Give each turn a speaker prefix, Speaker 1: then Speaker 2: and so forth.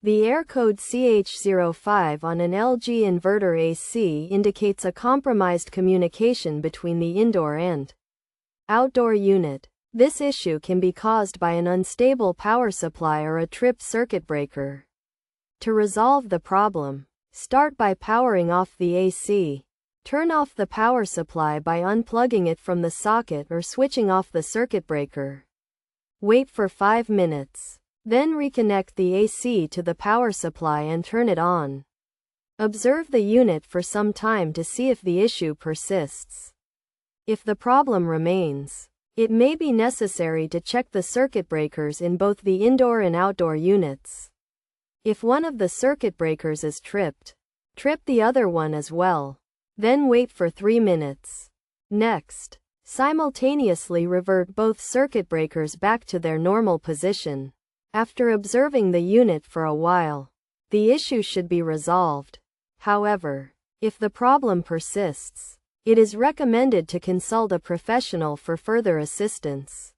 Speaker 1: The error code CH05 on an LG inverter AC indicates a compromised communication between the indoor and outdoor unit. This issue can be caused by an unstable power supply or a tripped circuit breaker. To resolve the problem, start by powering off the AC. Turn off the power supply by unplugging it from the socket or switching off the circuit breaker. Wait for 5 minutes. Then reconnect the AC to the power supply and turn it on. Observe the unit for some time to see if the issue persists. If the problem remains, it may be necessary to check the circuit breakers in both the indoor and outdoor units. If one of the circuit breakers is tripped, trip the other one as well. Then wait for 3 minutes. Next, simultaneously revert both circuit breakers back to their normal position. After observing the unit for a while, the issue should be resolved. However, if the problem persists, it is recommended to consult a professional for further assistance.